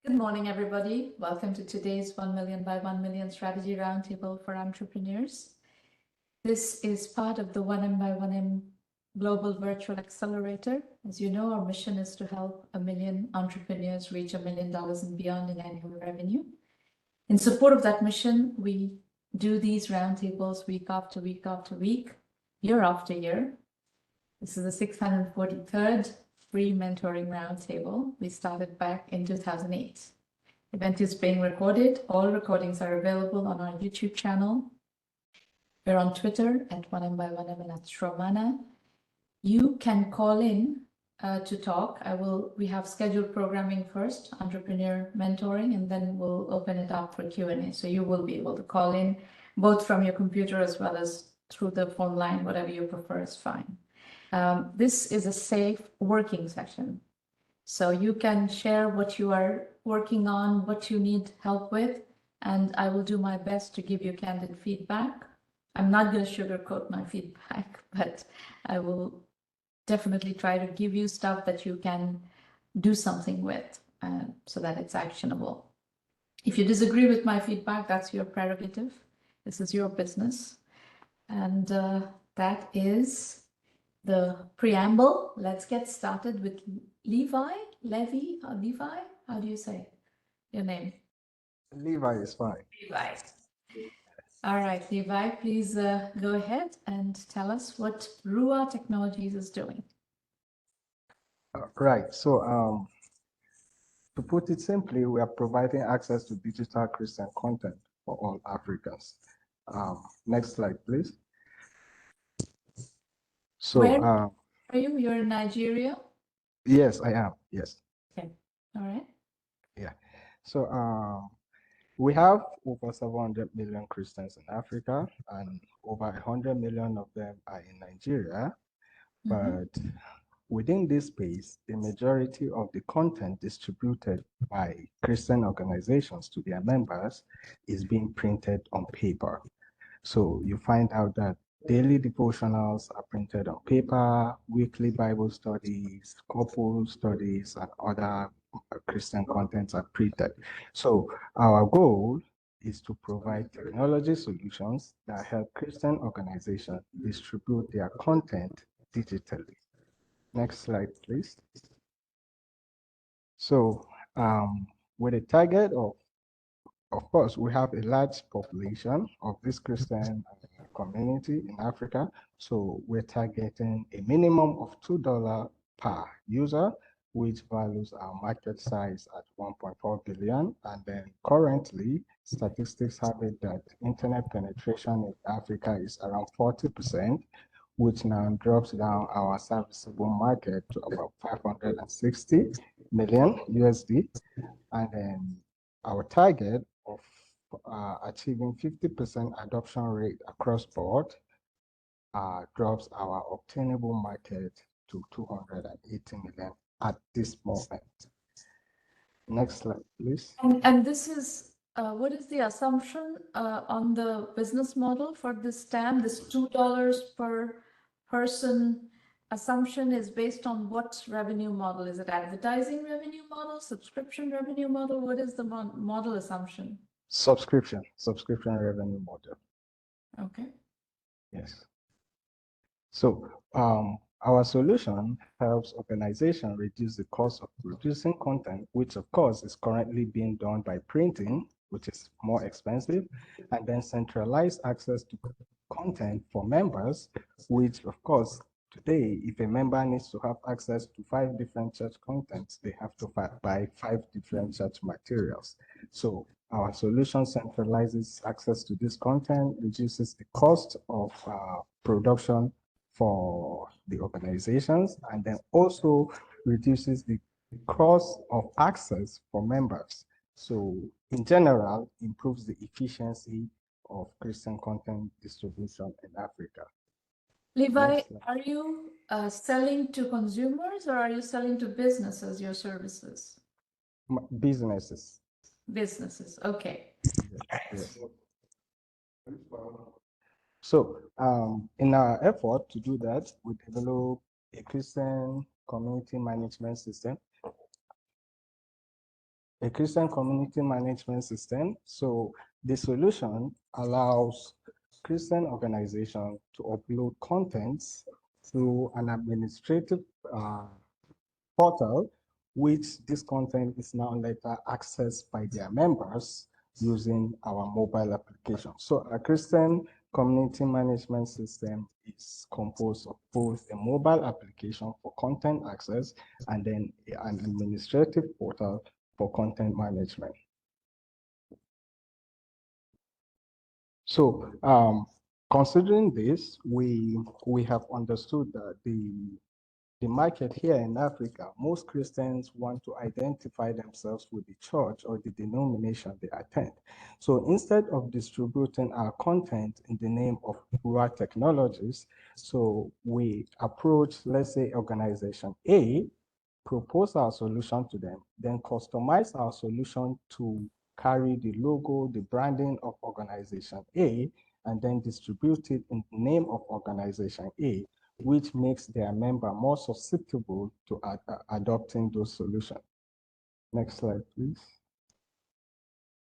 Good morning, everybody. Welcome to today's 1 Million by 1 Million Strategy Roundtable for Entrepreneurs. This is part of the 1M Global Virtual Accelerator. As you know, our mission is to help 1 million entrepreneurs reach $1 million and beyond in annual revenue. In support of that mission, we do these roundtables week after week after week, year after year. This is the 643rd free mentoring roundtable. We started back in 2008. The event is being recorded. All recordings are available on our YouTube channel. We're on Twitter at 1Mby1M and at Stromana. You can call in to talk. We have scheduled programming first, entrepreneur mentoring, and then we'll open it up for Q&A. So you will be able to call in both from your computer as well as through the phone line, whatever you prefer is fine. This is a safe working session. So you can share what you are working on, what you need help with, and I will do my best to give you candid feedback. I'm not going to sugarcoat my feedback, but I will definitely try to give you stuff that you can do something with so that it's actionable. If you disagree with my feedback, that's your prerogative. This is your business. And that is the preamble. Let's get started with Levi. How do you say your name? Levi is fine. Levi. All right, Levi, please go ahead and tell us what Rua Technologies is doing. Right. So to put it simply, we are providing access to digital Christian content for all Africans. Next slide, please. So Where are you? You're in Nigeria? Yes, I am. Yes. Okay. All right. Yeah. So we have over 700 million Christians in Africa, and over 100 million of them are in Nigeria. But within this space, the majority of the content distributed by Christian organizations to their members is being printed on paper. So you find out that daily devotionals are printed on paper, weekly Bible studies, couple studies, and other Christian contents are printed. So our goal is to provide technology solutions that help Christian organizations distribute their content digitally. Next slide, please. So with a target of course, we have a large population of this Christian community in Africa. So we're targeting a minimum of $2 per user, which values our market size at 1.4 billion. And then currently, statistics have it that internet penetration in Africa is around 40%, which now drops down our serviceable market to about 560 million USD. And then our target of achieving 50% adoption rate across board drops our obtainable market to 280 million at this moment. Next slide, please. And this is, what is the assumption on the business model for this TAM? This $2 per person assumption is based on what revenue model? Is it advertising revenue model, subscription revenue model? What is the model assumption? Subscription revenue model. Okay. Yes. So our solution helps organizations reduce the cost of producing content, which of course is currently being done by printing, which is more expensive, and then centralize access to content for members, which of course today, if a member needs to have access to 5 different church contents, they have to buy 5 different church materials. So our solution centralizes access to this content, reduces the cost of production for the organizations, and then also reduces the cost of access for members. So in general, improves the efficiency of Christian content distribution in Africa. Levi, are you selling to consumers or are you selling to businesses your services? Businesses. Businesses, okay. Yes. So in our effort to do that, we developed a Christian community management system a Christian community management system. So the solution allows Christian organizations to upload contents through an administrative portal, which this content is now later accessed by their members using our mobile application. So a Christian community management system is composed of both a mobile application for content access and then an administrative portal for content management. So considering this, we have understood that the market here in Africa, most Christians want to identify themselves with the church or the denomination they attend. So instead of distributing our content in the name of rural technologies, so we approach, let's say, organization A, propose our solution to them, then customize our solution to carry the logo, the branding of organization A, and then distribute it in the name of organization A, which makes their member more susceptible to adopting those solutions. Next slide, please.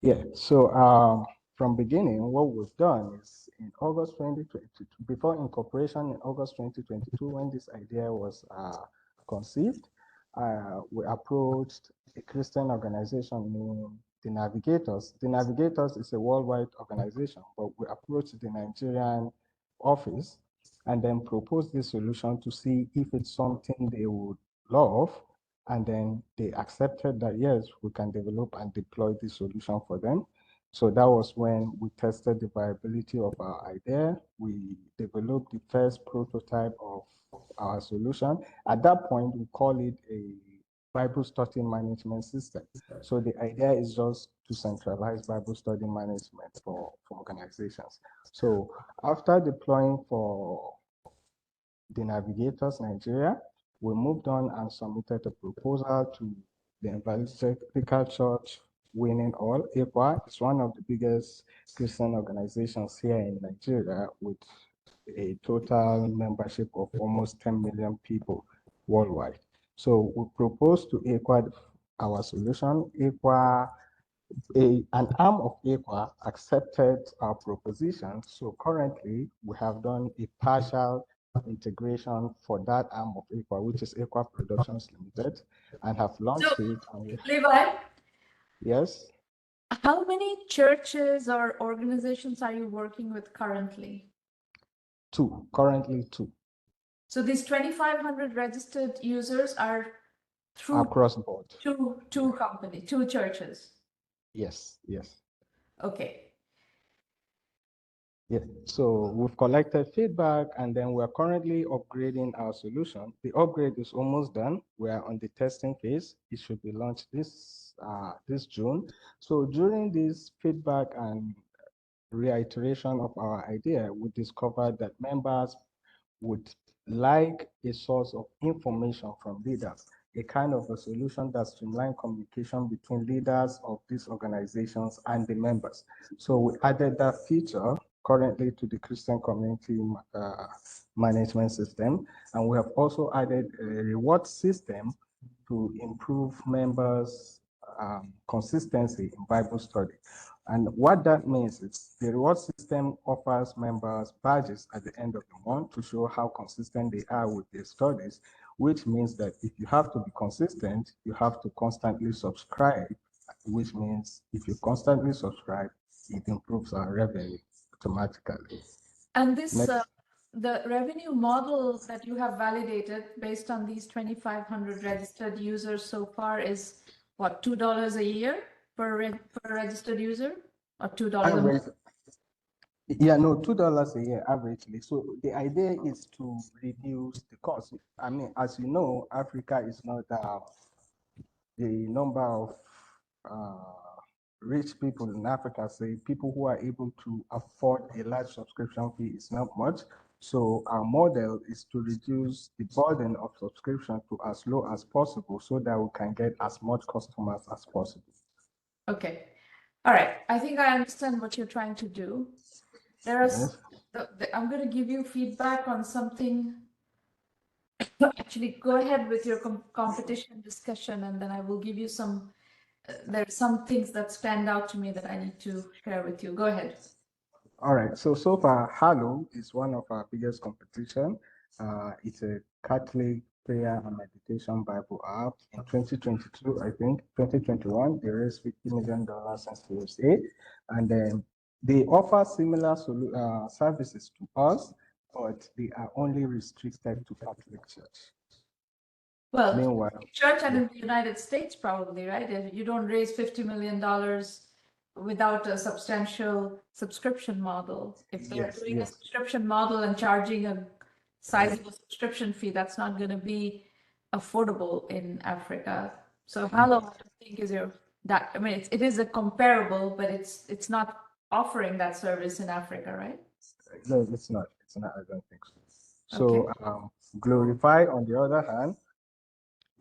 Yeah, so from beginning, what we've done is in August 2022, before incorporation in August 2022, when this idea was conceived, we approached a Christian organization named the Navigators. The Navigators is a worldwide organization, but we approached the Nigerian office and then proposed this solution to see if it's something they would love. And then they accepted that, yes, we can develop and deploy this solution for them. So that was when we tested the viability of our idea. We developed the first prototype of our solution. At that point, we call it a Bible study management system. So the idea is just to centralize Bible study management for organizations. So after deploying for the Navigators Nigeria, we moved on and submitted a proposal to the Evangelical Church Winning All. ECWA is one of the biggest Christian organizations here in Nigeria with a total membership of almost 10 million people worldwide. So we proposed to ECWA our solution. ECWA, an arm of ECWA accepted our proposition. So currently we have done a partial integration for that arm of ECWA, which is ECWA Productions Limited, and have launched it. And Levi, yes, how many churches or organizations are you working with currently? currently two. So these 2,500 registered users are through Across board. two companies, two churches. Yes, yes. Okay. Yeah, so we've collected feedback and then we're currently upgrading our solution. The upgrade is almost done. We're on the testing phase. It should be launched this June. So during this feedback and reiteration of our idea, we discovered that members would like a source of information from leaders, a kind of a solution that streamlines communication between leaders of these organizations and the members. So we added that feature currently to the Christian community management system. And we have also added a reward system to improve members' consistency in Bible study. And what that means is the reward system offers members badges at the end of the month to show how consistent they are with their studies, which means that if you have to be consistent, you have to constantly subscribe, which means if you constantly subscribe, it improves our revenue automatically. And this, the revenue model that you have validated based on these 2,500 registered users so far is what, $2 a year per registered user, or $2 a month? Yeah, no, $2 a year averagely. So the idea is to reduce the cost. I mean, as you know, Africa is not the number of rich people in Africa, say people who are able to afford a large subscription fee is not much. So our model is to reduce the burden of subscription to as low as possible so that we can get as much customers as possible. Okay. All right. I think I understand what you're trying to do. Yes. I'm going to give you feedback on something. Actually, go ahead with your competition discussion, and then I will give you some there are some things that stand out to me that I need to share with you. Go ahead. All right. So far, Halo is one of our biggest competition. It's a Catholic prayer and meditation Bible app. In 2022, I think 2021, they raised $50 million in Series A, and then they offer similar services to us, but they are only restricted to Catholic Church. Well, Meanwhile, church and in the United States, probably, right? If you don't raise $50 million without a substantial subscription model. If they're yes, doing a yes, subscription model and charging a sizable subscription fee, that's not going to be affordable in Africa. So Halo, I don't think is I mean, it is a comparable, but it's not offering that service in Africa, right? no, it's not. It's not. I don't think so. Okay. So, Glorify, on the other hand,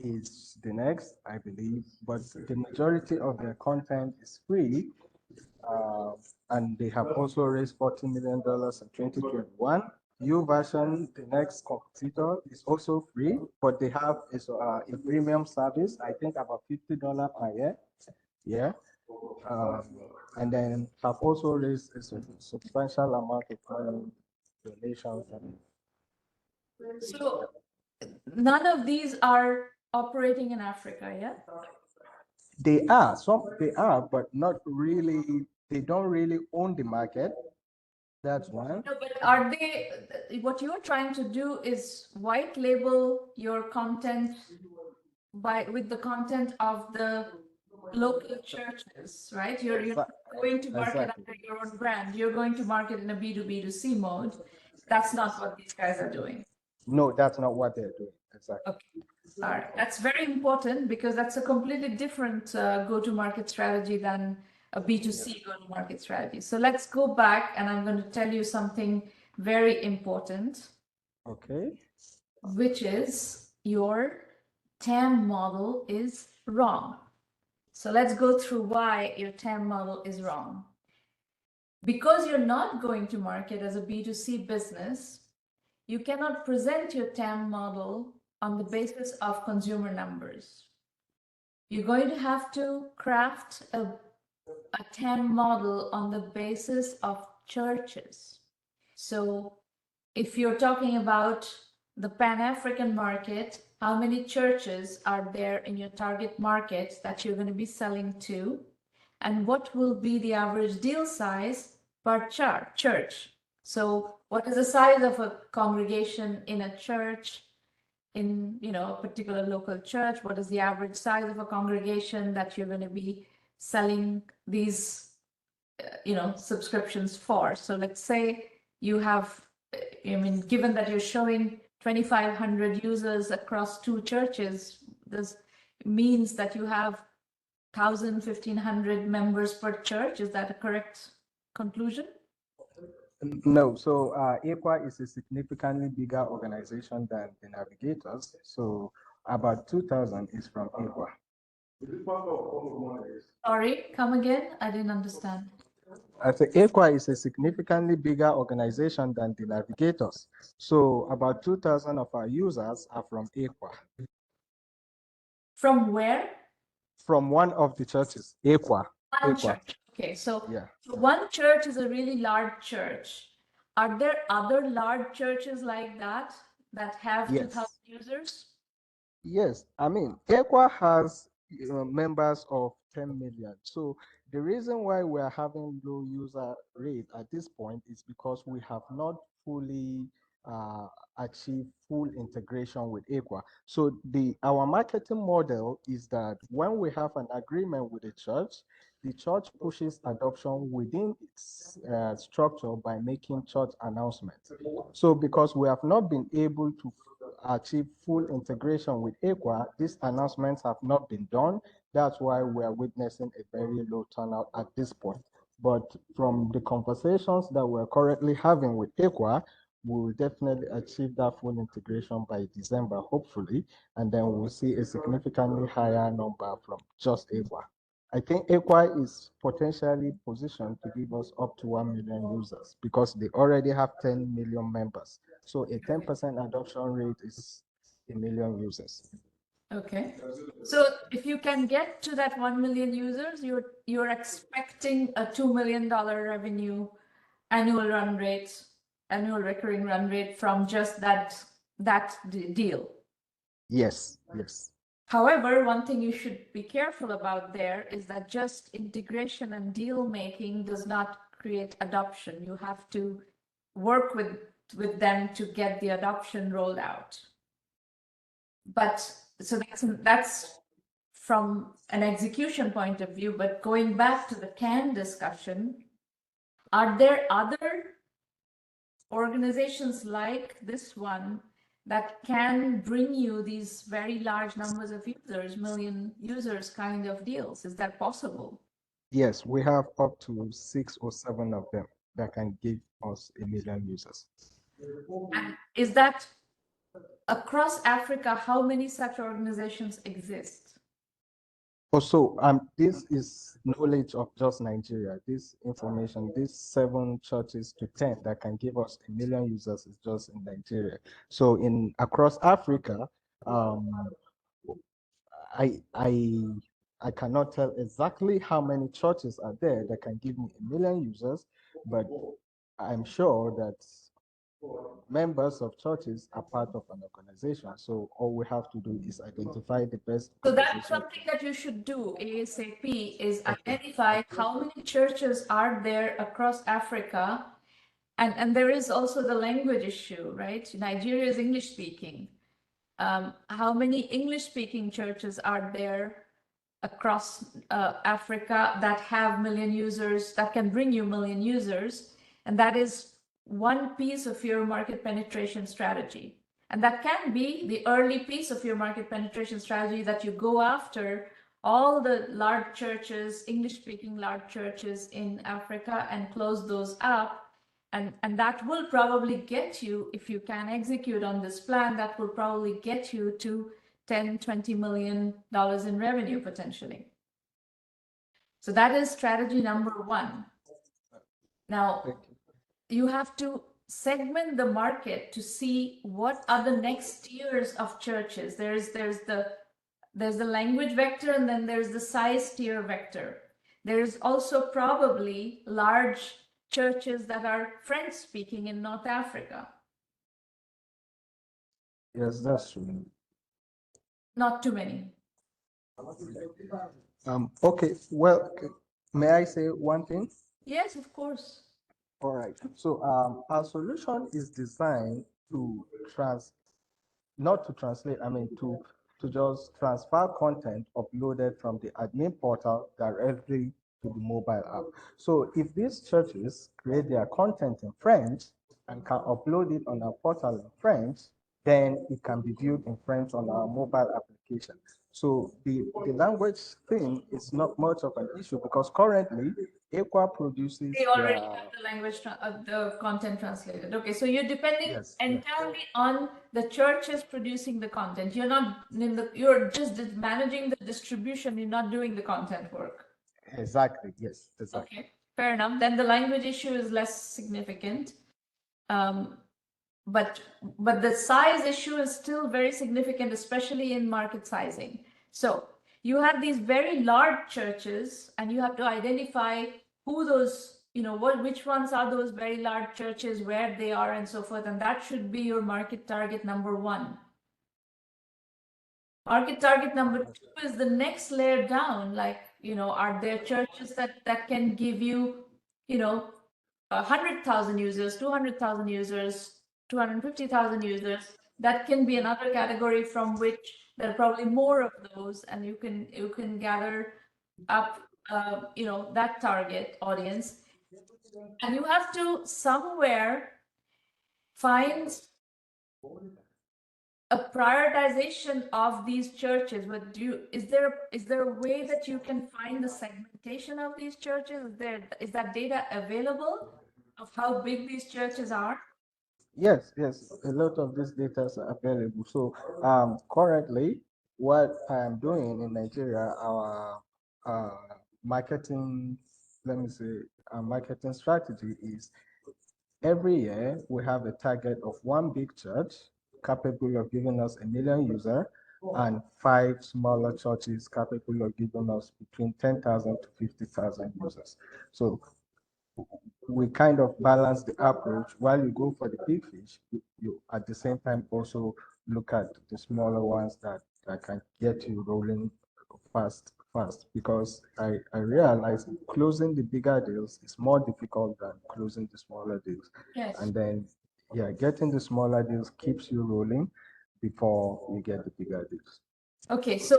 is the next, I believe, but the majority of their content is free. And they have also raised $40 million in 2021. U version, the next competitor, is also free, but they have a premium service, I think about $50 per year. Yeah. Um, and then have also raised a substantial amount of money, donations. So none of these are operating in Africa, yeah? They are, but not really. They don't really own the market. That's one. No, but are they, what you're trying to do is white label your content with the content of the local churches, right? You're not going to market Exactly. under your own brand. You're going to market in a B2B2C mode. That's not what these guys are doing. No, that's not what they're doing. Exactly. Okay. All right. That's very important because that's a completely different go-to-market strategy than a B2C go-to-market strategy. So let's go back and I'm going to tell you something very important. Okay. Which is your TAM model is wrong. So let's go through why your TAM model is wrong. Because you're not going to market as a B2C business, you cannot present your TAM model on the basis of consumer numbers. You're going to have to craft a TAM model on the basis of churches. So if you're talking about the Pan-African market, how many churches are there in your target market that you're going to be selling to? And what will be the average deal size per church? So what is the size of a congregation in a church, in a particular local church? What is the average size of a congregation that you're going to be selling these subscriptions for? So let's say you have, I mean, given that you're showing 2,500 users across 2 churches, this means that you have 1,000, 1,500 members per church. Is that a correct conclusion? No, so AQUA is a significantly bigger organization than the Navigators. So about 2,000 is from AQUA. Sorry, come again? I didn't understand. I say AQUA is a significantly bigger organization than the Navigators. So about 2,000 of our users are from AQUA. From where? From one of the churches, AQUA. One AQUA. church. Okay, so, Yeah. so one church is a really large church. Are there other large churches like that have Yes. 2,000 users? Yes, I mean, EQUA has members of 10 million. So the reason why we are having low user rate at this point is because we have not fully uh, achieved full integration with EQUA. So our marketing model is that when we have an agreement with the church pushes adoption within its structure by making church announcements. So because we have not been able to achieve full integration with EQUA, these announcements have not been done. That's why we are witnessing a very low turnout at this point. But from the conversations that we're currently having with EQUA, we will definitely achieve that full integration by December, hopefully, and then we'll see a significantly higher number from just EQUA. I think EQUA is potentially positioned to give us up to 1 million users because they already have 10 million members. So a 10% adoption rate is 1 million users. Okay. So if you can get to that 1 million users, you're expecting a $2 million revenue annual run rate, annual recurring run rate from just that deal. Yes, yes. However, one thing you should be careful about there is that just integration and deal making does not create adoption. You have to work with them to get the adoption rolled out. But so that's from an execution point of view. But going back to the CAN discussion, are there other organizations like this one that can bring you these very large numbers of users, million users kind of deals? Is that possible? Yes, we have up to 6 or 7 of them that can give us 1 million users. And is that across Africa? How many such organizations exist? Also, this is knowledge of just Nigeria. This information, these 7 churches to 10 that can give us 1 million users is just in Nigeria. So across Africa, um, I cannot tell exactly how many churches are there that can give me 1 million users, but I'm sure that members of churches are part of an organization. So all we have to do is identify the best So that's organization. something that you should do ASAP is Okay. identify how many churches are there across Africa. And there is also the language issue, right? Nigeria is English speaking. How many English speaking churches are there across Africa that have million users, that can bring you million users? And that is one piece of your market penetration strategy. And that can be the early piece of your market penetration strategy, that you go after all the large churches, English speaking large churches in Africa, and close those up. And that will probably get you, if you can execute on this plan, that will probably get you to 10, $20 million in revenue potentially. So that is strategy number one. Now, you have to segment the market to see what are the next tiers of churches. There's the language vector, and then there's the size tier vector. There's also probably large churches that are French speaking in North Africa. Yes, that's true. Not too many. Okay, well, may I say one thing? Yes, of course. All right. So our solution is designed to not to translate, I mean to just transfer content uploaded from the admin portal directly to the mobile app. So if these churches create their content in French and can upload it on our portal in French, then it can be viewed in French on our mobile application. So the language thing is not much of an issue because currently Equa produces They already their, have the language, the content translated. Okay, so you're depending yes, entirely on the churches producing the content. You're not you're just managing the distribution. You're not doing the content work. exactly, yes, exactly. Okay, fair enough. Then the language issue is less significant. But the size issue is still very significant, especially in market sizing. So you have these very large churches, and you have to identify who those, which ones are those very large churches, where they are, and so forth. And that should be your market target number one. Market target number two is the next layer down. Like, are there churches that can give you, 100,000 users, 200,000 users, 250,000 users? That can be another category from which there are probably more of those, and you can gather up, that target audience, and you have to somewhere find a prioritization of these churches. But is there a way that you can find the segmentation of these churches? Is that data available of how big these churches are? Yes, yes, a lot of these data are available. So currently, what I am doing in Nigeria, our marketing, let me say, our marketing strategy is every year we have a target of one big church capable of giving us 1 million users. and 5 smaller churches capable of giving us between 10,000 to 50,000 users. So we kind of balance the approach. While you go for the big fish, you at the same time also look at the smaller ones that can get you rolling fast, because I realize closing the bigger deals is more difficult than closing the smaller deals. Yes. And then, yeah, getting the smaller deals keeps you rolling before you get the bigger deals. Okay, so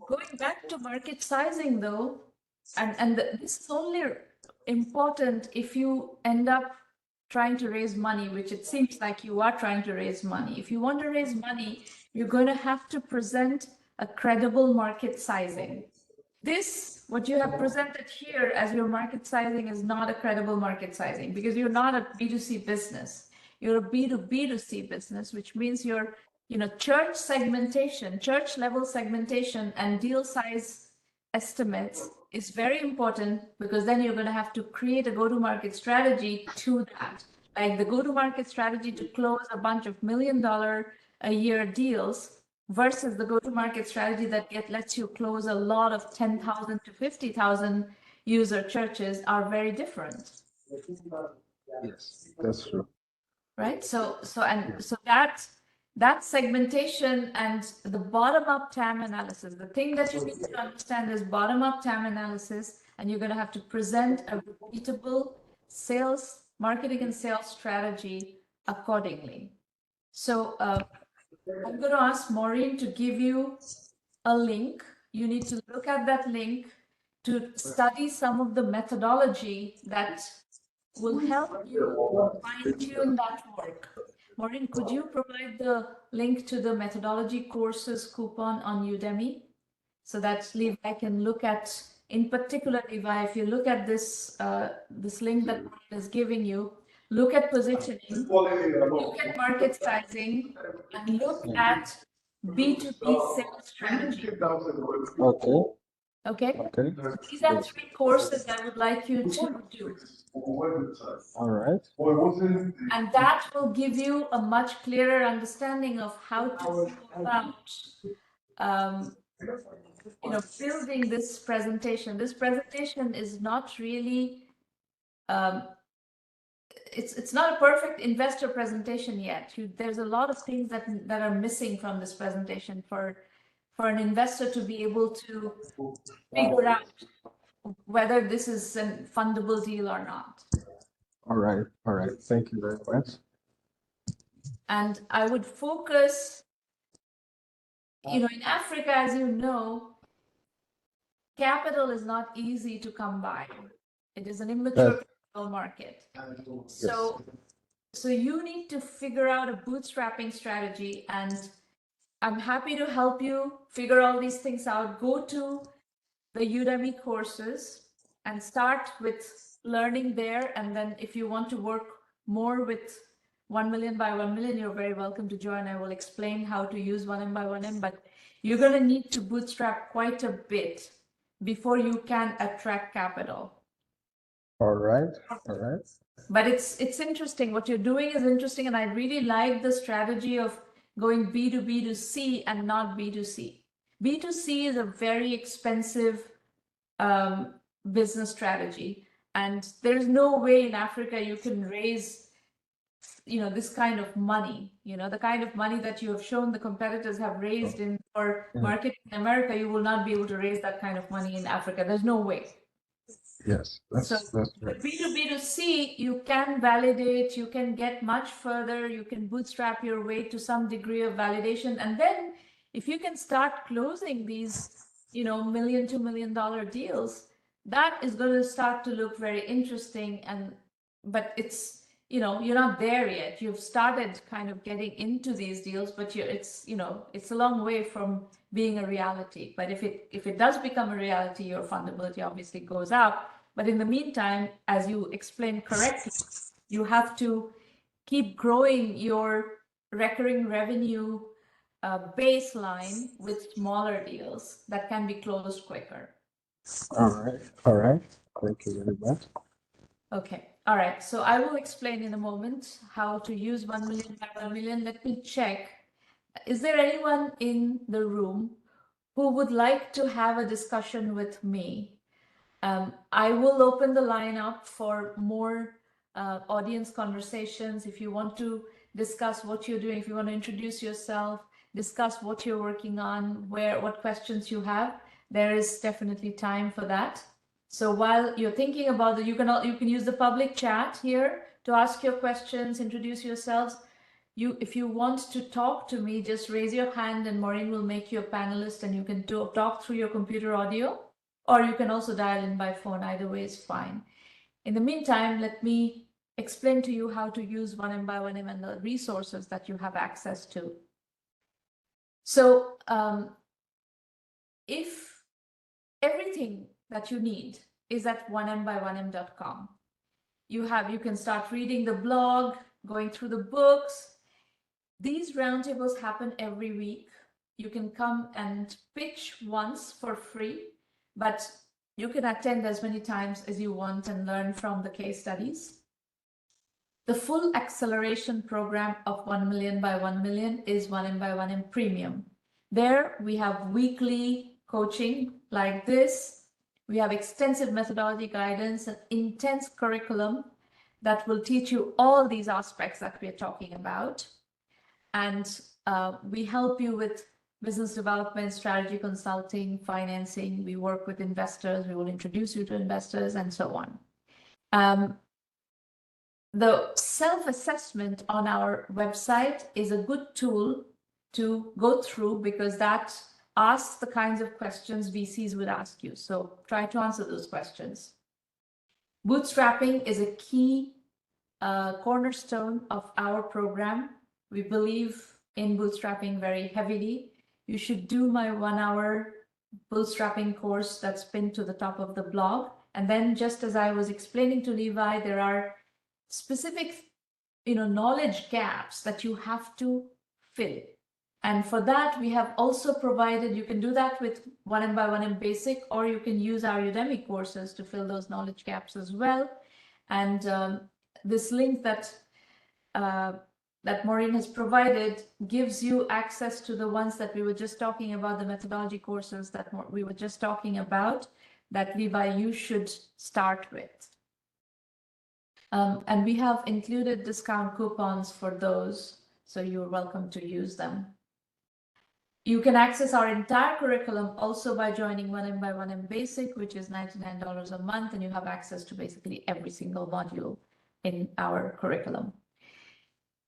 going back to market sizing though, this is only important if you end up trying to raise money, which it seems like you are trying to raise money. If you want to raise money, you're going to have to present a credible market sizing. This, what you have presented here as your market sizing, is not a credible market sizing, because you're not a B2C business. You're a B2B2C business, which means you're, church segmentation, church level segmentation and deal size estimates is very important, because then you're going to have to create a go-to-market strategy to that. Like the go-to-market strategy to close a bunch of $1 million a year deals versus the go-to-market strategy that lets you close a lot of 10,000 to 50,000 user churches are very different. Yes, that's true. Right. So that segmentation and the bottom-up TAM analysis, the thing that you need to understand is bottom-up TAM analysis, and you're going to have to present a repeatable sales, marketing and sales strategy accordingly. So I'm going to ask Maureen to give you a link. You need to look at that link to study some of the methodology that will help you fine-tune that work. Maureen, could you provide the link to the methodology courses coupon on Udemy so that Levi can look at, in particular, Levi, if you look at this, this link that Maureen is giving you, look at positioning, look at market sizing, and look at B2B sales strategy. Okay. Okay? Okay. These are 3 courses I would like you to do. All right. And that will give you a much clearer understanding of how to go about building this presentation. This presentation is not really it's not a perfect investor presentation yet. There's a lot of things that are missing from this presentation for an investor to be able to figure out whether this is a fundable deal or not. All right. All right. Thank you very much. And I would focus, in Africa, as you know, capital is not easy to come by. It is an immature capital market. So you need to figure out a bootstrapping strategy, and I'm happy to help you figure all these things out. Go to the Udemy courses and start with learning there. And then if you want to work more with 1 million by 1 million, you're very welcome to join. I will explain how to use 1M by 1M, but you're going to need to bootstrap quite a bit before you can attract capital. All right. All right. But it's interesting. What you're doing is interesting, and I really like the strategy of going B2B to C and not B2C. B2C is a very expensive business strategy, and there's no way in Africa you can raise, this kind of money. The kind of money that you have shown the competitors have raised in or marketing in America, you will not be able to raise that kind of money in Africa. There's no way. Yes, that's right. B2B to C, you can validate, you can get much further, you can bootstrap your way to some degree of validation. And then if you can start closing these, $1 million, $2 million deals, that is going to start to look very interesting. But it's, you're not there yet. You've started kind of getting into these deals, but it's a long way from being a reality. But if it does become a reality, your fundability obviously goes up. But in the meantime, as you explained correctly, you have to keep growing your recurring revenue baseline with smaller deals that can be closed quicker. All right. All right. Thank you very much. Okay. All right. So I will explain in a moment how to use 1 million by 1 million. Let me check. Is there anyone in the room who would like to have a discussion with me? I will open the line up for more audience conversations. If you want to discuss what you're doing, if you want to introduce yourself, discuss what you're working on, what questions you have, there is definitely time for that. So while you're thinking about it, you can use the public chat here to ask your questions, introduce yourselves. If you want to talk to me, just raise your hand and Maureen will make you a panelist and you can talk through your computer audio, or you can also dial in by phone. Either way is fine. In the meantime, let me explain to you how to use 1M and the resources that you have access to. So if everything that you need is at 1M1M.com, you can start reading the blog, going through the books. These roundtables happen every week. You can come and pitch once for free, but you can attend as many times as you want and learn from the case studies. The full acceleration program of 1 million by 1 million is 1M Premium. There we have weekly coaching like this. We have extensive methodology guidance and intense curriculum that will teach you all these aspects that we are talking about. And we help you with business development, strategy consulting, financing. We work with investors. We will introduce you to investors and so on. The self-assessment on our website is a good tool to go through because that asks the kinds of questions VCs would ask you. So try to answer those questions. Bootstrapping is a key cornerstone of our program. We believe in bootstrapping very heavily. You should do my 1-hour bootstrapping course that's pinned to the top of the blog. And then just as I was explaining to Levi, there are specific knowledge gaps that you have to fill. And for that, we have also provided, you can do that with 1M Basic, or you can use our Udemy courses to fill those knowledge gaps as well. And this link that Maureen has provided gives you access to the ones that we were just talking about, the methodology courses that we were just talking about, that Levi, you should start with. And we have included discount coupons for those, so you're welcome to use them. You can access our entire curriculum also by joining 1M Basic, which is $99 a month, and you have access to basically every single module in our curriculum.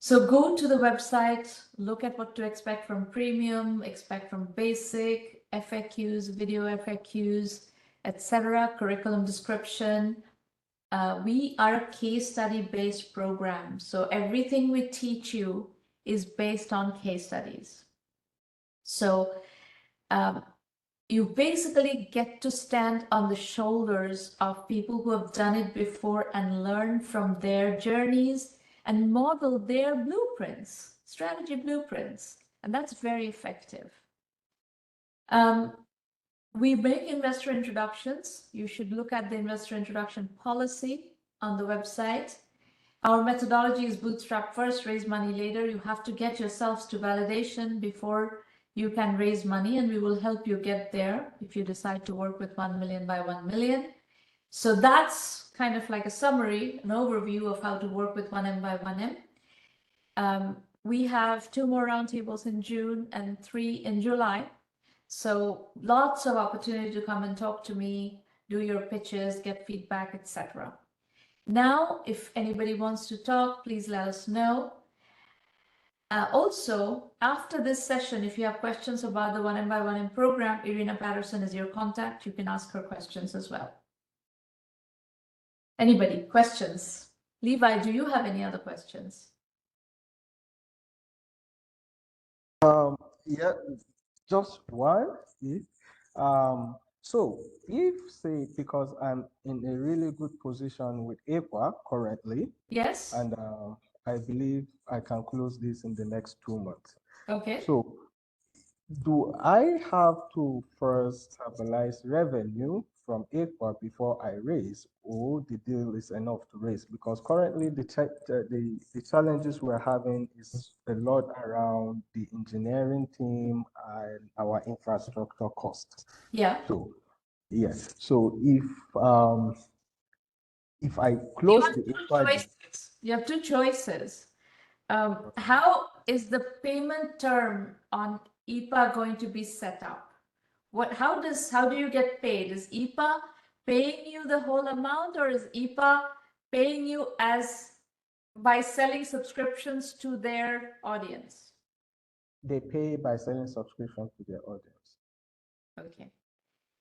So go to the website, look at what to expect from Premium, expect from Basic, FAQs, video FAQs, etc., curriculum description. We are a case study based program. So everything we teach you is based on case studies. So you basically get to stand on the shoulders of people who have done it before and learn from their journeys and model their blueprints, strategy blueprints. And that's very effective. We make investor introductions. You should look at the investor introduction policy on the website. Our methodology is bootstrap first, raise money later. You have to get yourselves to validation before you can raise money, and we will help you get there if you decide to work with 1 million by 1 million. So that's kind of like a summary, an overview of how to work with 1M by 1M. We have 2 more roundtables in June and 3 in July. So lots of opportunity to come and talk to me, do your pitches, get feedback, etc. Now, if anybody wants to talk, please let us know. Also, after this session, if you have questions about the 1M by 1M program, Irina Patterson is your contact. You can ask her questions as well. Anybody, questions? Levi, do you have any other questions? Yeah, just one. So if say because I'm in a really good position with APA currently, yes, and I believe I can close this in the next 2 months. Okay. So do I have to first stabilize revenue from ICPA before I raise, or the deal is enough to raise? Because currently the challenges we're having is a lot around the engineering team and our infrastructure costs. Yeah. So yes, so if I You close have the two ICPA deal, choices. You have two choices. How is the payment term on IPA going to be set up? How do you get paid? Is IPA paying you the whole amount, or is IPA paying you by selling subscriptions to their audience? they pay by selling subscription to their audience. Okay.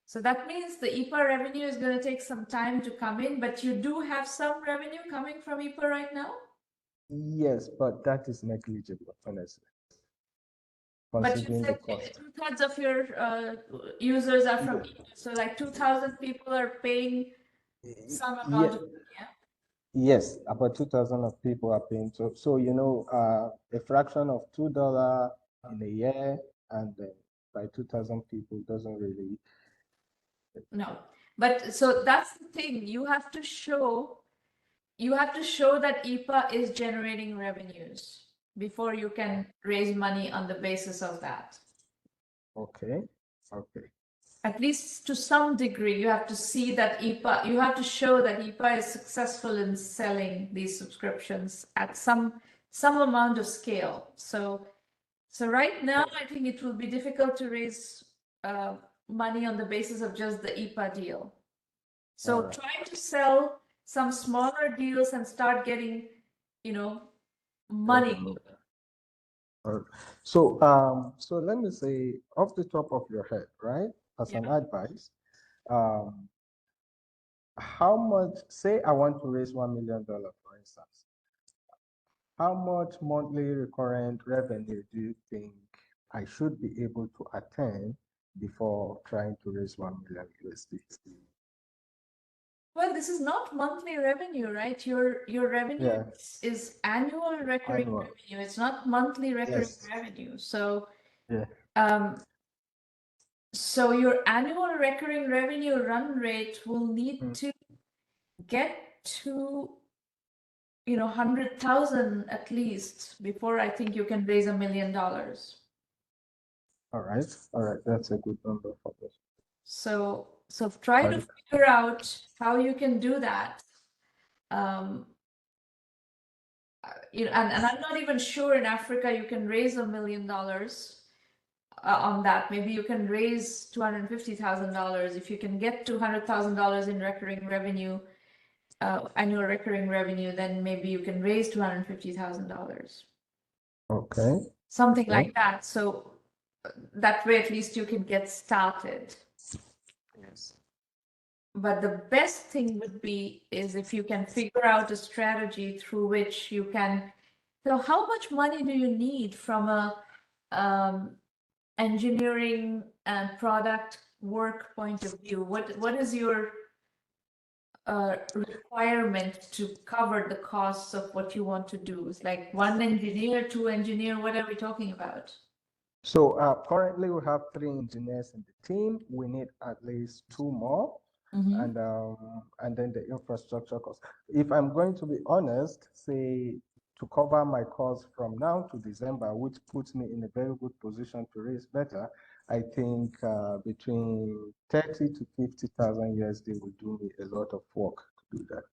So that means the IPA revenue is going to take some time to come in, but you do have some revenue coming from IPA right now? Yes, but that is negligible, honestly, But you considering the said cost. two-thirds of your users are from IPA. So like 2,000 people are paying some amount of, yeah? Yes, about 2,000 of people are paying. So a fraction of $2 in a year, and by 2,000 people doesn't really. No. But so that's the thing. You have to show that IPA is generating revenues before you can raise money on the basis of that. Okay. Okay. At least to some degree, you have to see that you have to show that IPA is successful in selling these subscriptions at some amount of scale. So right now, I think it will be difficult to raise money on the basis of just the IPA deal. So Alright. try to sell some smaller deals and start getting, money. Alright. So let me say, off the top of your head, right? As an advice, how much, say I want to raise $1 million, for instance, how much monthly recurrent revenue do you think I should be able to attain before trying to raise 1 million USD? Well, this is not monthly revenue, right? Your revenue is annual recurring Annual. revenue. It's not monthly recurring Yes. revenue. So, Yeah. so your annual recurring revenue run rate will need to get to 100,000 at least before I think you can raise $1 million. All right. That's a good number for this. So try to figure out how you can do that. And I'm not even sure in Africa you can raise $1 million on that. Maybe you can raise $250,000 if you can get $200,000 in recurring revenue, annual recurring revenue. Then maybe you can raise $250,000. Okay. Something like that. So that way, at least you can get started. Yes. But the best thing would be is if you can figure out a strategy through which you can. So how much money do you need from a engineering and product work point of view? What is your requirement to cover the costs of what you want to do? It's like one engineer, two engineer, what are we talking about? So currently we have 3 engineers in the team. We need at least 2 more. And then the infrastructure cost. If I'm going to be honest, say to cover my costs from now to December, which puts me in a very good position to raise better, I think between 30 to 50,000 USD will do me a lot of work to do that.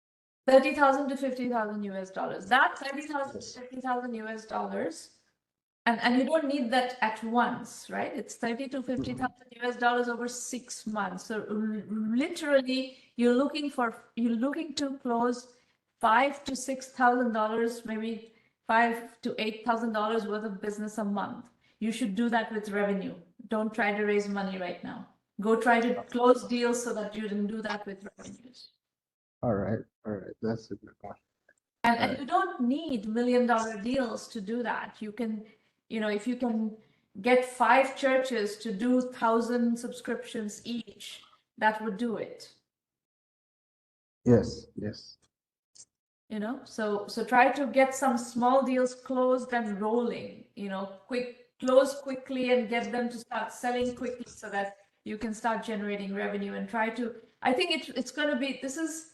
30,000 to 50,000 US dollars. That 30,000 to 50,000 US dollars. And you don't need that at once, right? It's 30 to 50,000 US dollars over 6 months. So literally, you're looking to close $5,000 to $6,000, maybe $5,000 to $8,000 worth of business a month. You should do that with revenue. Don't try to raise money right now. Go try to close deals so that you can do that with revenues. All right, that's a good one. And you don't need $1 million deals to do that. You can, if you can get 5 churches to do 1,000 subscriptions each, that would do it. Yes. So try to get some small deals closed and rolling, close quickly and get them to start selling quickly so that you can start generating revenue, and I think it's going to be, this is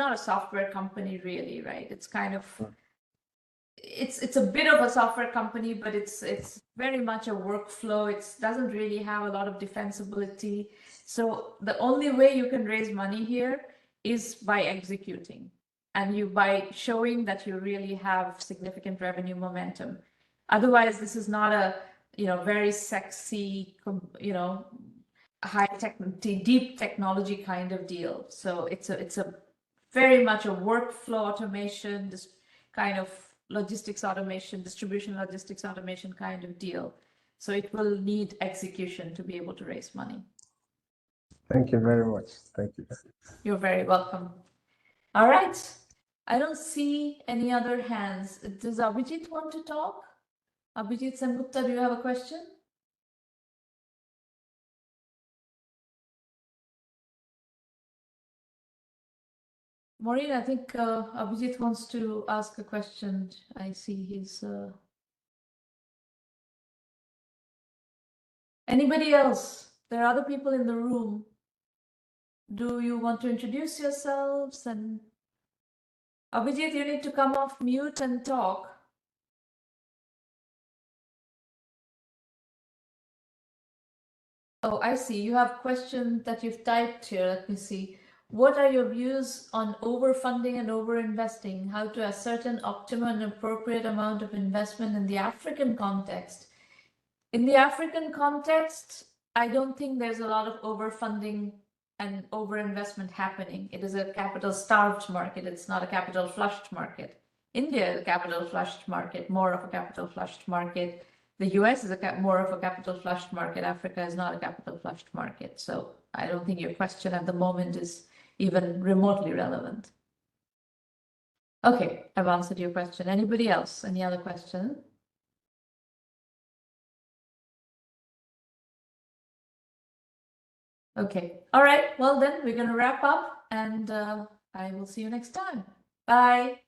not a software company really, right? It's kind of, it's a bit of a software company, but it's very much a workflow. It doesn't really have a lot of defensibility. So the only way you can raise money here is by executing, and by showing that you really have significant revenue momentum. Otherwise, this is not a very sexy, high tech, deep technology kind of deal. So it's a very much a workflow automation, this kind of logistics automation, distribution logistics automation kind of deal. So it will need execution to be able to raise money. Thank you very much. Thank you. You're very welcome. All right. I don't see any other hands. Does Abhijit want to talk? Abhijit Sengupta, do you have a question? Maureen, I think Abhijit wants to ask a question. I see he's... Anybody else? There are other people in the room. Do you want to introduce yourselves? And Abhijit, you need to come off mute and talk. Oh, I see. You have a question that you've typed here. Let me see. What are your views on overfunding and overinvesting? How to ascertain optimal and appropriate amount of investment in the African context? In the African context, I don't think there's a lot of overfunding and overinvestment happening. It is a capital-starved market. It's not a capital-flushed market. India is a capital-flushed market, more of a capital-flushed market. The US is more of a capital-flushed market. Africa is not a capital-flushed market. So I don't think your question at the moment is even remotely relevant. Okay, I've answered your question. Anybody else? Any other question? Okay. All right. Well, then we're going to wrap up, and I will see you next time. Bye.